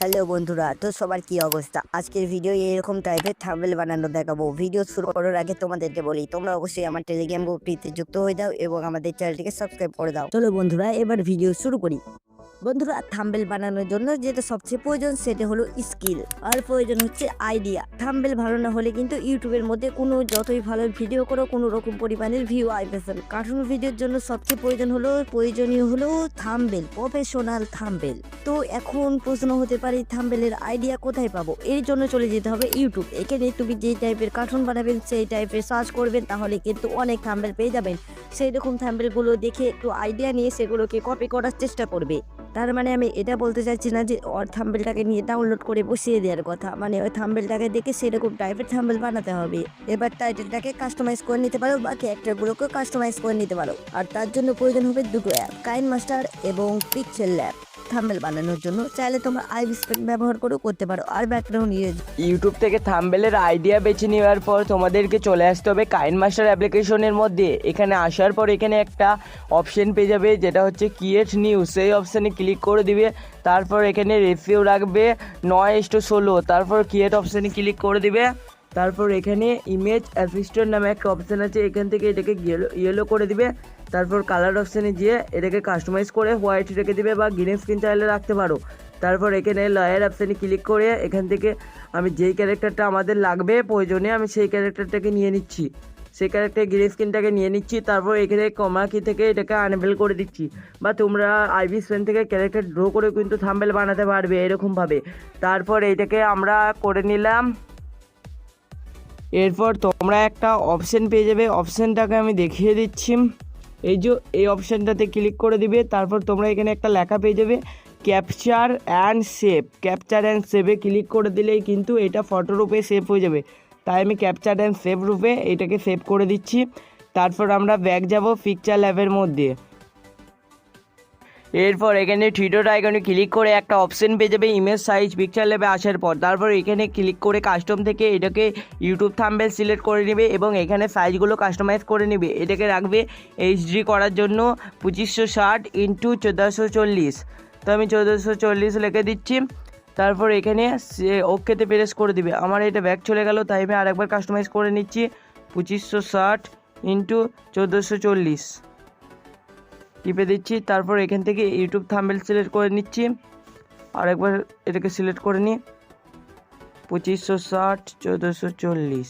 Hello বন্ধুরা, তো সবার কি অবস্থা? আজকের ভিডিও এরকম টাইপের থাম্বনেল বানানো দেখাবো। ভিডিও শুরু করার আগে তোমাদেরকে বলি, তোমরা অবশ্যই আমার টেলিগ্রাম গ্রুপটিতে যুক্ত হয়ে দাও এবং আমাদের চ্যানেলটিকে সাবস্ক্রাইব করে দাও। চলো বন্ধুরা, এবার ভিডিও শুরু করি। বন্ধুরা, থাম্বনেল বানানোর জন্য যেটা সবচেয়ে প্রয়োজন সেটা হলো স্কিল, আর প্রয়োজন হচ্ছে আইডিয়া। থাম্বনেল ভালো না হলে কিন্তু ইউটিউবের মধ্যে কোনো যতই ভালো ভিডিও করো কোনো রকম পরিমাণের ভিউ আসবে না। কার্টুন ভিডিওর জন্য সবচেয়ে প্রয়োজনীয় হলো থাম্বনেল, প্রফেশনাল থাম্বনেল। তো এখন প্রশ্ন হতে পারে থাম্বনেলের আইডিয়া কোথায় পাবো? এর জন্য চলে যেতে হবে ইউটিউব। এখানে তুমি যে টাইপের কার্টুন বানাবেন সেই টাইপের সার্চ করবেন, তাহলে কিন্তু অনেক থাম্বনেল পেয়ে যাবেন। সেই রকম থাম্বনেলগুলো দেখে একটু আইডিয়া নিয়ে সেগুলোকে কপি করার চেষ্টা করবে। তার মানে আমি এটা বলতে চাইছি না যে ওর থাম্বনেলটাকে নিয়ে ডাউনলোড করে বসিয়ে দেওয়ার কথা, মানে ওই থাম্বনেলটাকে দেখে সেরকম টাইপের থাম্বনেল বানাতে হবে। এবার টাইটেলটাকে কাস্টমাইজ করে নিতে পারো বা ক্যারেক্টারগুলোকে কাস্টমাইজ করে নিতে পারো। আর তার জন্য প্রয়োজন হবে দুটো অ্যাপ, কাইনমাস্টার এবং পিক্সেল ল্যাব। থাম্বনেল বানানোর জন্য চাইলে তোমরা আইভিস্পেন ব্যবহার করেও করতে পারো। আর ব্যাকগ্রাউন্ড ইউটিউব থেকে থাম্বনেলের আইডিয়া বেছে নেওয়ার পর তোমাদেরকে চলে আসতে হবে কাইনমাস্টার অ্যাপ্লিকেশনের মধ্যে। এখানে আসার পর এখানে একটা অপশন পেয়ে যাবে যেটা হচ্ছে ক্রিয়েট নিউ, সেই অপশানে ক্লিক করে দিবে। তারপর এখানে রেশিও রাখবে 9:16, তারপর ক্রিয়েট অপশানে ক্লিক করে দিবে। তারপর এখানে ইমেজ অ্যাসিস্ট্যান্ট নামে একটা অপশান আছে, এখান থেকে এটাকে ইয়েলো করে দিবে। তারপর কালার অপশানে গিয়ে এটাকে কাস্টমাইজ করে হোয়াইট রেখে দিবে বা গ্রিন স্ক্রিন চাইলে রাখতে পারো। তারপর এখানে লয়ার অপশানে ক্লিক করে এখান থেকে আমি যেই ক্যারেক্টারটা আমাদের লাগবে প্রয়োজনে আমি সেই ক্যারেক্টারটাকে নিয়ে নিচ্ছি, সেই ক্যারেক্টার গ্রিন স্ক্রিনটাকে নিয়ে নিচ্ছি। তারপর এখানে কমা কি থেকে এটাকে আনবেল করে দিচ্ছি, বা তোমরা আইভি স্পেন থেকে ক্যারেক্টার ড্র করে কিন্তু থাম্বনেল বানাতে পারবে এরকমভাবে। তারপর এইটাকে আমরা করে নিলাম। এরপর তোমরা একটা অপশান পেয়ে যাবে, অপশানটাকে আমি দেখিয়ে দিচ্ছি। এই অপশানটাতে ক্লিক করে দিবে। তারপর তোমরা এখানে একটা লেখা পেয়ে যাবে capture and save. Capture and সেভে ক্লিক করে দিলেই কিন্তু এটা ফটো রূপে সেভ হয়ে যাবে। তাই আমি ক্যাপচার অ্যান্ড সেভ রূপে এটাকে সেভ করে দিচ্ছি। তারপর আমরা ব্যাক যাব পিকচার ল্যাবের মধ্যে। এরপর এখানে থ্রি ডট আইকনে ক্লিক করে একটা অপশন পেয়ে যাবে ইমেজ সাইজ। পিকচার ল্যাবে আসার পর তারপর এখানে ক্লিক করে কাস্টম থেকে এটাকে ইউটিউব থাম্বনেল সিলেক্ট করে নেবে এবং এখানে সাইজগুলো কাস্টমাইজ করে নেবে। এটাকে রাখবে এইচডি করার জন্য 2560x1440। তো আমি 1440 লিখে দিচ্ছি। তারপর এখানে ওকেতে প্রেস করে দিবে। আমার এটা ব্যাক চলে গেল, তাই আমি আরেকবার কাস্টমাইজ করে নিচ্ছি 2560x1440 টিপে দিচ্ছি। তারপর এখান থেকে ইউটিউব থাম্বনেল সিলেক্ট করে নিচ্ছি, আরেকবার এটাকে সিলেক্ট করে নিই 2560x1440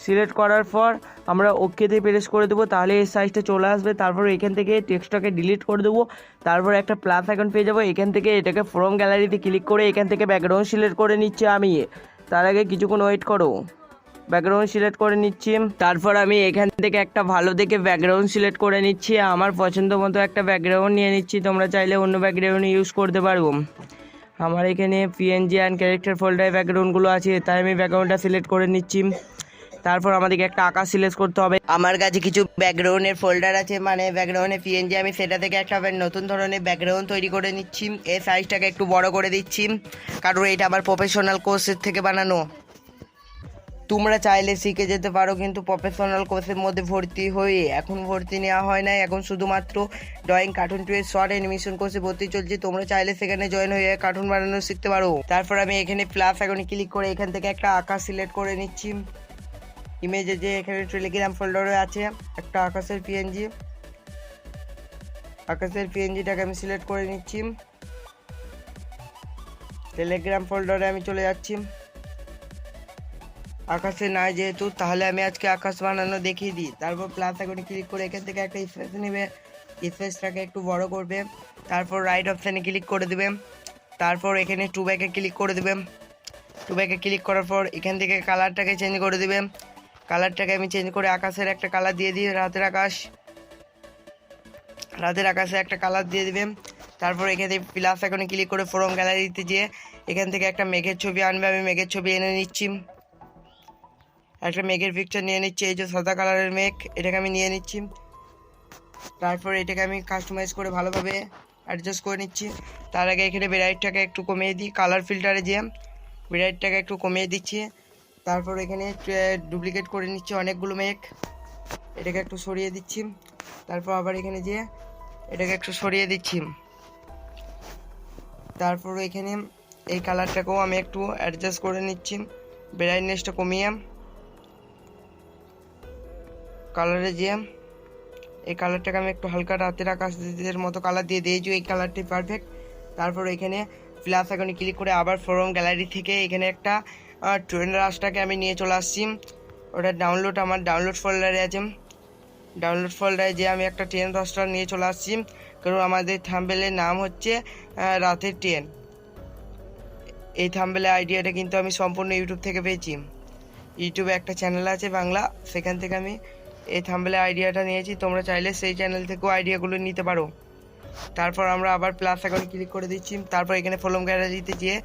সিলেক্ট করার পর আমরা ওকেতে প্রেস করে দেবো, তাহলে এই সাইজটা চলে আসবে। তারপর এখান থেকে টেক্সটটাকে ডিলিট করে দেবো। তারপর একটা প্লাস আইকন পেয়ে যাবো, এখান থেকে এটাকে ফ্রম গ্যালারিতে ক্লিক করে এখান থেকে ব্যাকগ্রাউন্ড সিলেক্ট করে নিচ্ছি আমি। তার আগে কিছুক্ষণ ওয়েট করো, ব্যাকগ্রাউন্ড সিলেক্ট করে নিচ্ছি। তারপর আমি এখান থেকে একটা ভালো দেখে ব্যাকগ্রাউন্ড সিলেক্ট করে নিচ্ছি, আমার পছন্দ মতো একটা ব্যাকগ্রাউন্ড নিয়ে নিচ্ছি। তোমরা চাইলে অন্য ব্যাকগ্রাউন্ড ইউজ করতে পারবো। আমার এখানে পিএনজি অ্যান্ড ক্যারেক্টার ফোল্ডারে ব্যাকগ্রাউন্ডগুলো আছে, তাই আমি ব্যাকগ্রাউন্ডটা সিলেক্ট করে নিচ্ছি। তারপর আমাদেরকে একটা আকাশ সিলেক্ট করতে হবে। আমার কাছে কিছু ব্যাকগ্রাউন্ডের ফোল্ডার আছে, মানে ব্যাকগ্রাউন্ডে পিএনজি, আমি সেটা থেকে একটা নতুন ধরনের ব্যাকগ্রাউন্ড তৈরি করে নিচ্ছি। এই সাইজটাকে একটু বড় করে দিচ্ছি, কারণ এটা আবার প্রফেশনাল কোর্সের থেকে বানানো। তোমরা চাইলে শিখে যেতে পারো, কিন্তু প্রফেশনাল কোর্সের মধ্যে ভর্তি হয়ে এখন ভর্তি নেওয়া হয় না, এখন শুধুমাত্র drawing, cartoon to short animation কোর্সে ভর্তি চলছে। তোমরা চাইলে সেখানে জয়েন হয়ে কার্টুন বানানো শিখতে পারো। তারপর আমি এখানে প্লাস আইকনে ক্লিক করে এখান থেকে একটা আকাশ সিলেক্ট করে নিচ্ছি। ইমেজে যে এখানে টেলিগ্রাম ফোল্ডারে আছে একটা আকাশের পিএনজিটাকে আমি সিলেক্ট করে নিচ্ছি। টেলিগ্রাম ফোল্ডারে আমি চলে যাচ্ছি। আকাশে নাই যেহেতু, তাহলে আমি আজকে আকাশ বানানো দেখিয়ে দিই। তারপর প্লাস আইকনে ক্লিক করে এখান থেকে একটা স্পেস নেবে, স্পেসটাকে একটু বড় করবে। তারপর রাইট অপশানে ক্লিক করে দেবে। তারপর এখানে টু ব্যাকে ক্লিক করে দেবে। টু ব্যাকে ক্লিক করার পর এখান থেকে কালারটাকে চেঞ্জ করে দেবে। কালারটাকে আমি চেঞ্জ করে আকাশের একটা কালার দিয়ে দিই, রাতের আকাশে একটা কালার দিয়ে দেবে। তারপর এখানে প্লাস আইকনে ক্লিক করে ফ্রম গ্যালারিতে যেয়ে এখান থেকে একটা মেঘের ছবি আনবে। আমি মেঘের ছবি এনে নিচ্ছি, একটা মেঘের পিকচার নিয়ে নিচ্ছি। এই যে সাদা কালারের মেঘ, এটাকে আমি নিয়ে নিচ্ছি। তারপর এটাকে আমি কাস্টমাইজ করে ভালোভাবে অ্যাডজাস্ট করে নিচ্ছি। তার আগে এখানে ব্রাইটটাকে একটু কমিয়ে দিই, কালার ফিল্টারে যেয়ে ব্রাইটটাকে একটু কমিয়ে দিচ্ছি। তারপর এখানে ডুপ্লিকেট করে নিচ্ছি অনেকগুলো মেঘ, এটাকে একটু সরিয়ে দিচ্ছি। তারপর আবার এখানে যেয়ে এটাকে একটু সরিয়ে দিচ্ছি। তারপর এখানে এই কালারটাকেও আমি একটু অ্যাডজাস্ট করে নিচ্ছি, ব্রাইটনেসটা কমিয়ে। কালারে যে এই কালারটাকে আমি একটু হালকা রাতের আকাশের মতো কালার দিয়ে দিয়েছি, এই কালারটি পারফেক্ট। তারপর এখানে প্লাস আইকনে ক্লিক করে আবার ফ্রম গ্যালারি থেকে এখানে একটা ট্রেন রাশটাকে আমি নিয়ে চলে আসছি। ওটা আমার ডাউনলোড ফোল্ডারে আছে। ডাউনলোড ফোল্ডারে যে আমি একটা ট্রেন রাশটা নিয়ে চলে আসছি, কারণ আমাদের থাম্বনেলের নাম হচ্ছে রাতের ট্রেন। এই থাম্বনেলের আইডিয়াটা কিন্তু আমি সম্পূর্ণ ইউটিউব থেকে পেয়েছি। ইউটিউবে একটা চ্যানেল আছে বাংলা, সেখান থেকে আমি এই থাম্বনেলের আইডিয়াটা নিয়েছি। তোমরা চাইলে সেই চ্যানেল থেকেও আইডিয়াগুলো নিতে পারো। তারপর আমরা আবার প্লাস আইকনে ক্লিক করে দিচ্ছি। তারপর এখানে ফ্রম গ্যালারিতে গিয়ে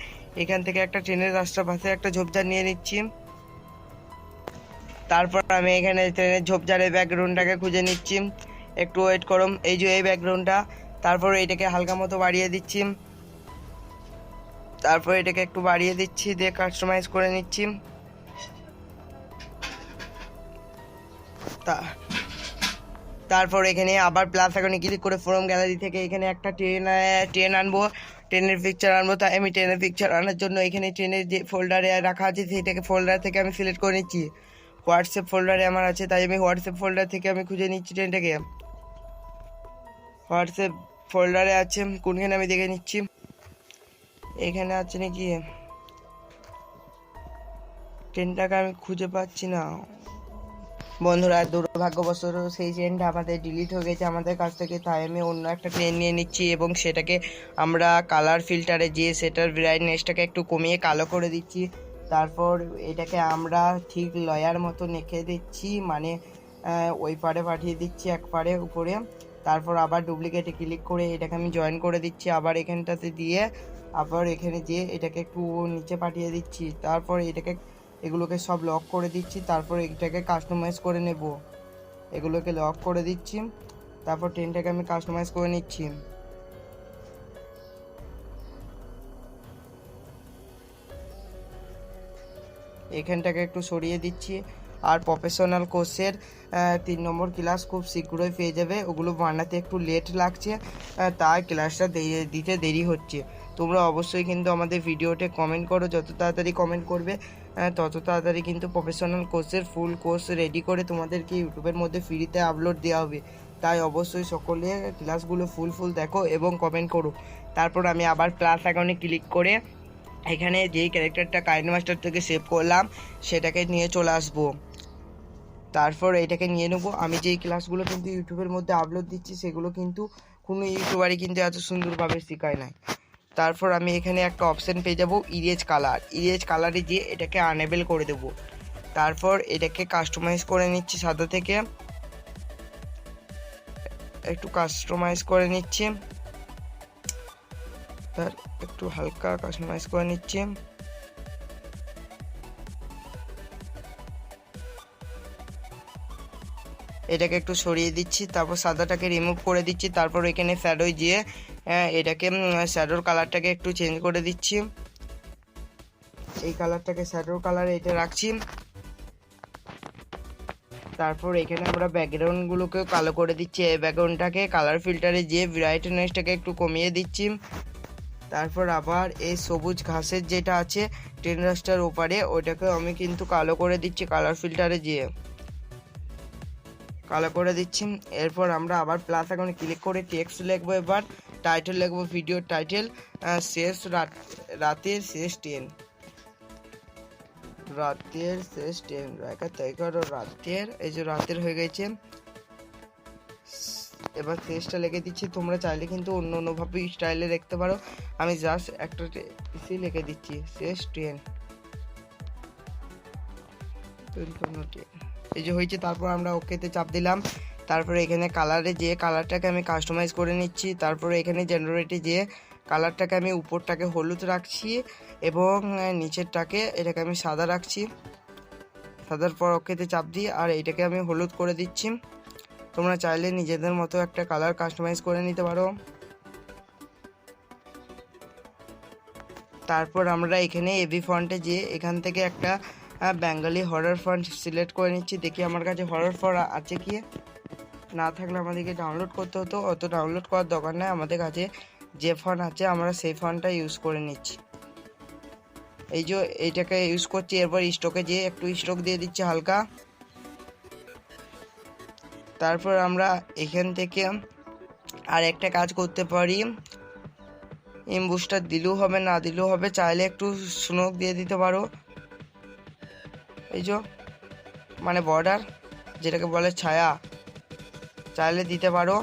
এখান থেকে একটা ট্রেনের রাস্তার পাশে একটা ঝোপঝাড় নিয়ে নিচ্ছি। তারপর আমি এখানে ট্রেনের ঝোপঝাড়ের ব্যাকগ্রাউন্ডটাকে খুঁজে নিচ্ছি, একটু ওয়েট করো। এই যে এই ব্যাকগ্রাউন্ডটা, তারপর এইটাকে হালকা মতো বাড়িয়ে দিচ্ছি। তারপর এটাকে একটু বাড়িয়ে দিচ্ছি, দিয়ে কাস্টমাইজ করে নিচ্ছি। তারপর এখানে আবার প্লাস আইকনে ক্লিক করে ফ্রম গ্যালারি থেকে এখানে একটা ট্রেন আনবো, ট্রেনের পিকচার আনবো। তাই আমি ট্রেনের পিকচার আনার জন্য এখানে ট্রেনের যে ফোল্ডারে রাখা আছে সেইটাকে ফোল্ডার থেকে আমি সিলেক্ট করে নিচ্ছি। হোয়াটসঅ্যাপ ফোল্ডারে আমার আছে, তাই আমি হোয়াটসঅ্যাপ ফোল্ডার থেকে আমি খুঁজে নিচ্ছি ট্রেনটাকে। হোয়াটসঅ্যাপ ফোল্ডারে আছে, কোনখানে আমি দেখে নিচ্ছি। এখানে আছে নাকি, ট্রেনটাকে আমি খুঁজে পাচ্ছি না বন্ধুরা। দুর্ভাগ্যবশত সেই ট্রেনটা আমাদের ডিলিট হয়ে গেছে আমাদের কাছ থেকে, তাই আমি অন্য একটা ট্রেন নিয়ে নিচ্ছি এবং সেটাকে আমরা কালার ফিল্টারে যেয়ে সেটার ব্রাইটনেসটাকে একটু কমিয়ে কালো করে দিচ্ছি। তারপর এটাকে আমরা ঠিক লয়ার মতো রেখে দিচ্ছি, মানে ওই পারে পাঠিয়ে দিচ্ছি এক পারে উপরে। তারপর আবার ডুপ্লিকেটে ক্লিক করে এটাকে আমি জয়েন করে দিচ্ছি, আবার এখানটাতে দিয়ে আবার এখানে যেয়ে এটাকে একটু নিচে পাঠিয়ে দিচ্ছি। তারপর এগুলোকে সব লক করে দিচ্ছি। তারপর এটাকে কাস্টমাইজ করে নেব, এগুলোকে লক করে দিচ্ছি। তারপর ট্রেনটাকে আমি কাস্টমাইজ করে নিচ্ছি। এখানটাকে একটু সরিয়ে দিচ্ছি। আর প্রফেশনাল কোর্সের 3 নম্বর ক্লাস খুব শীঘ্রই পেয়ে যাবে। ওগুলো বানাতে একটু লেট লাগছে, তাই ক্লাসটা দিতে দেরি হচ্ছে। তোমরা অবশ্যই কিন্তু আমাদের ভিডিওতে কমেন্ট করো, যত তাড়াতাড়ি কমেন্ট করবে তত তাড়াতাড়ি কিন্তু প্রফেশনাল কোর্সের ফুল কোর্স রেডি করে তোমাদেরকে ইউটিউবের মধ্যে ফ্রিতে আপলোড দেওয়া হবে। তাই অবশ্যই সকলে ক্লাসগুলো ফুল দেখো এবং কমেন্ট করো। তারপর আমি আবার প্লাস আইকনে ক্লিক করে এখানে যেই ক্যারেক্টারটা কাইনমাস্টার থেকে সেভ করলাম সেটাকে নিয়ে চলে আসবো। তারপর এটাকে নিয়ে নেবো। আমি যেই ক্লাসগুলো কিন্তু ইউটিউবের মধ্যে আপলোড দিচ্ছি সেগুলো কিন্তু কোনো ইউটিউবারই কিন্তু এত সুন্দরভাবে শেখায় নাই। তারপর আমি এখানে একটা অপশান পেয়ে যাবো ইরেজ কালারে গিয়ে এটাকে আনএবেল করে দেবো। তারপর এটাকে কাস্টমাইজ করে নিচ্ছি, সাদা থেকে একটু কাস্টমাইজ করে নিচ্ছি। তার একটু হালকা কাস্টমাইজ করে নিচ্ছি। এটাকে একটু সরিয়ে দিচ্ছি, তারপর সাদাটাকে রিমুভ করে দিচ্ছি। তারপর এখানে শ্যাডোয় গিয়ে এটাকে শ্যাডোর কালারটাকে একটু চেঞ্জ করে দিচ্ছি। এই কালারটাকে শ্যাডোর কালারে এটা রাখছি। তারপর এখানে আমরা ব্যাকগ্রাউন্ডগুলোকেও কালো করে দিচ্ছি। এই ব্যাকগ্রাউন্ডটাকে কালার ফিল্টারে গিয়ে ব্রাইটনেসটাকে একটু কমিয়ে দিচ্ছি। তারপর আবার এই সবুজ ঘাসের যেটা আছে ট্রেন রাস্তার ওপারে ওইটাকে আমি কিন্তু কালো করে দিচ্ছি, কালার ফিল্টারে গিয়ে কালো করে দিচ্ছি। এরপর আমরা আবার প্লাস আইকনে ক্লিক করে টেক্সট লিখবো। এবার টাইটেল লিখবো, ভিডিওর টাইটেল রাতের শেষ ট্রেন। রাতের শেষ ট্রেন রাতের, এই যে রাতের হয়ে গেছে। এবার শেষটা লিখে দিচ্ছি। তোমরা চাইলে কিন্তু অন্যভাবে স্টাইলে লিখতে পারো, আমি জাস্ট একটা লিখে দিচ্ছি, শেষ ট্রেন। এই যে হয়েছে। তারপর আমরা ওকেতে চাপ দিলাম। তারপরে এখানে কালারে যে কালারটাকে আমি কাস্টমাইজ করে নিচ্ছি। তারপরে এখানে জেনারেটে যে কালারটাকে আমি উপরটাকে হলুদ রাখছি এবং নিচেরটাকে এটাকে আমি সাদা রাখছি। সাদার পর ওকেতে চাপ দিই আর এটাকে আমি হলুদ করে দিচ্ছি। তোমরা চাইলে নিজেদের মতো একটা কালার কাস্টমাইজ করে নিতে পারো। তারপর আমরা এখানে এবি ফন্টে যে এখান থেকে একটা বেঙ্গলি হরর ফন্ট সিলেক্ট করে নিচ্ছি। দেখি আমার কাছে হরর ফন্ট আছে কি, না থাকলে আমাদেরকে ডাউনলোড করতে হতো, অত ডাউনলোড করার দরকার নেই। আমাদের কাছে যে ফন্ট আছে আমরা সেই ফন্টটা ইউজ করে নিচ্ছি। এই যে এইটাকে ইউজ করছি। এরপর স্টকে যেয়ে একটু স্টক দিয়ে দিচ্ছি হালকা। তারপর আমরা এখান থেকে আর একটা কাজ করতে পারি, বুস্টার দিলেও হবে না দিলেও হবে, চাইলে একটু স্নোক দিয়ে দিতে পারো। এই যে মানে বর্ডার যেটাকে বলে ছায়া, চাইলে দিতে পারো।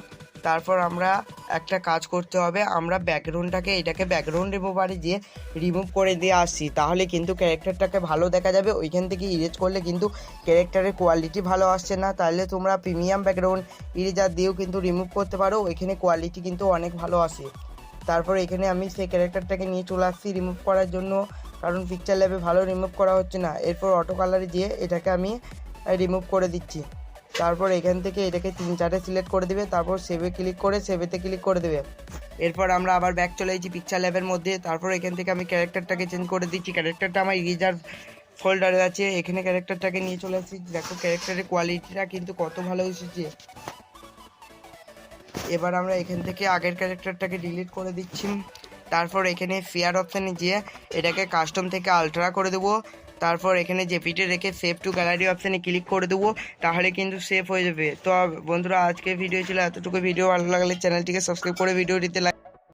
তারপর আমরা একটা কাজ করতে হবে, আমরা ব্যাকগ্রাউন্ডটাকে এটাকে ব্যাকগ্রাউন্ড রিমুভারে দিয়ে রিমুভ করে দিয়ে আসছি, তাহলে কিন্তু ক্যারেক্টারটাকে ভালো দেখা যাবে। ওইখান থেকে ইরেজ করলে কিন্তু ক্যারেক্টারের কোয়ালিটি ভালো আসছে না, তাহলে তোমরা প্রিমিয়াম ব্যাকগ্রাউন্ড ইরেজার দিয়েও কিন্তু রিমুভ করতে পারো, ওইখানে কোয়ালিটি কিন্তু অনেক ভালো আসে। তারপর এখানে আমি সেই ক্যারেক্টারটাকে নিয়ে চলে আসছি রিমুভ করার জন্য, কারণ পিকচার ল্যাবে ভালো রিমুভ করা হচ্ছে না। এরপর অটো কালারে যেয়ে এটাকে আমি রিমুভ করে দিচ্ছি। তারপর এখান থেকে এটাকে 3-4 সিলেক্ট করে দেবে, তারপর সেভে ক্লিক করে সেভেতে ক্লিক করে দেবে। এরপর আমরা আবার ব্যাক চলে এসেছি পিকচার ল্যাবের মধ্যে। তারপর এখান থেকে আমি ক্যারেক্টারটাকে চেঞ্জ করে দিচ্ছি, ক্যারেক্টারটা আমার রিজার্ভ ফোল্ডারে আছে, এখানে ক্যারেক্টারটাকে নিয়ে চলে আসছি। দেখো ক্যারেক্টারের কোয়ালিটিটা কিন্তু কত ভালো এসেছে। এবার আমরা এখান থেকে আগের ক্যারেক্টারটাকে ডিলিট করে দিচ্ছি। তারপর এখানে ফেয়ার অপশানে গিয়ে এটাকে কাস্টম থেকে আলট্রা করে দেবো। তারপর এখানে জেপিটে রেখে সেভ টু গ্যালারি অপশানে ক্লিক করে দেবো, তাহলে কিন্তু সেভ হয়ে যাবে। তো বন্ধুরা আজকের ভিডিও ছিল এতটুকু। ভিডিও ভালো লাগলে চ্যানেলটিকে সাবস্ক্রাইব করে ভিডিওটিতে লাইক